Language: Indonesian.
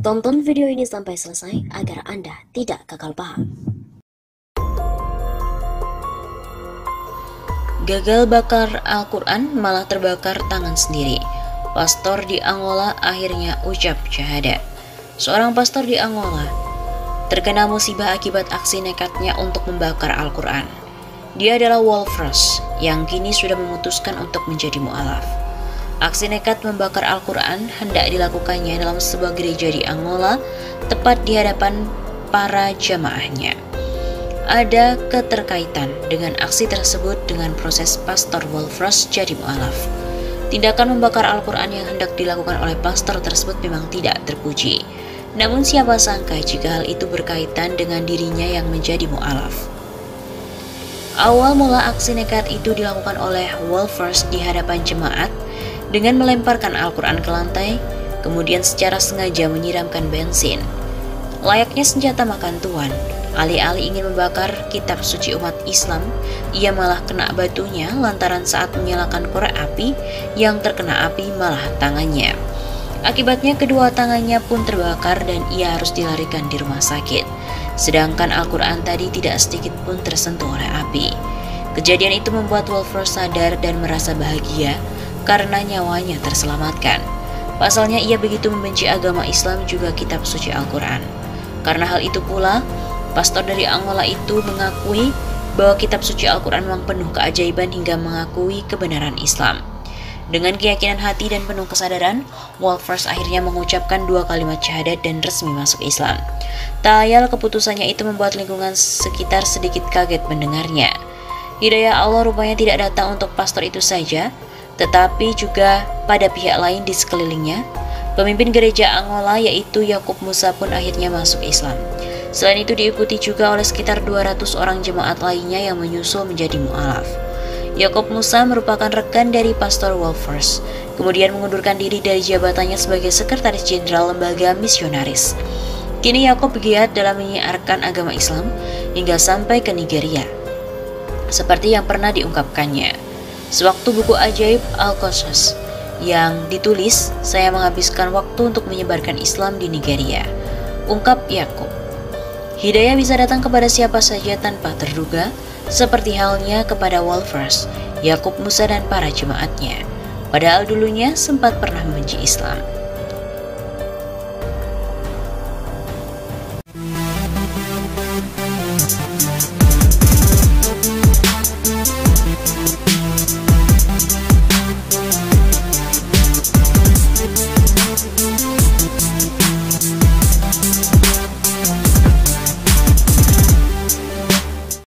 Tonton video ini sampai selesai agar Anda tidak gagal paham. Gagal bakar Al-Quran malah terbakar tangan sendiri. Pastor di Angola akhirnya ucap syahadat. Seorang pastor di Angola terkena musibah akibat aksi nekatnya untuk membakar Al-Quran. Dia adalah Walfros yang kini sudah memutuskan untuk menjadi mu'alaf. Aksi nekat membakar Al-Quran hendak dilakukannya dalam sebuah gereja di Angola, tepat di hadapan para jamaahnya. Ada keterkaitan dengan aksi tersebut dengan proses Pastor Walfros jadi mu'alaf. Tindakan membakar Al-Quran yang hendak dilakukan oleh pastor tersebut memang tidak terpuji. Namun siapa sangka jika hal itu berkaitan dengan dirinya yang menjadi mu'alaf. Awal mula aksi nekat itu dilakukan oleh Walfros di hadapan jemaat dengan melemparkan Al-Quran ke lantai, kemudian secara sengaja menyiramkan bensin. Layaknya senjata makan tuan, alih-alih ingin membakar kitab suci umat Islam, ia malah kena batunya lantaran saat menyalakan korek api, yang terkena api malah tangannya. Akibatnya kedua tangannya pun terbakar dan ia harus dilarikan di rumah sakit. Sedangkan Al-Quran tadi tidak sedikit pun tersentuh oleh api. Kejadian itu membuat Walfros sadar dan merasa bahagia karena nyawanya terselamatkan. Pasalnya ia begitu membenci agama Islam juga kitab suci Al-Quran. Karena hal itu pula, pastor dari Angola itu mengakui bahwa kitab suci Al-Quran memang penuh keajaiban hingga mengakui kebenaran Islam. Dengan keyakinan hati dan penuh kesadaran, Walfros akhirnya mengucapkan 2 kalimat syahadat dan resmi masuk Islam. Tak ayal keputusannya itu membuat lingkungan sekitar sedikit kaget mendengarnya. Hidayah Allah rupanya tidak datang untuk pastor itu saja, tetapi juga pada pihak lain di sekelilingnya. Pemimpin gereja Angola yaitu Yakub Musa pun akhirnya masuk Islam. Selain itu diikuti juga oleh sekitar 200 orang jemaat lainnya yang menyusul menjadi mu'alaf. Yakub Musa merupakan rekan dari Pastor Walfros, kemudian mengundurkan diri dari jabatannya sebagai Sekretaris Jenderal Lembaga Misionaris. Kini Yakub giat dalam menyiarkan agama Islam hingga sampai ke Nigeria, seperti yang pernah diungkapkannya. Sewaktu buku ajaib Al-Qasas yang ditulis, saya menghabiskan waktu untuk menyebarkan Islam di Nigeria, ungkap Yakub. Hidayah bisa datang kepada siapa saja tanpa terduga, seperti halnya kepada Walfros, Yakub Musa dan para jemaatnya. Padahal dulunya sempat pernah membenci Islam.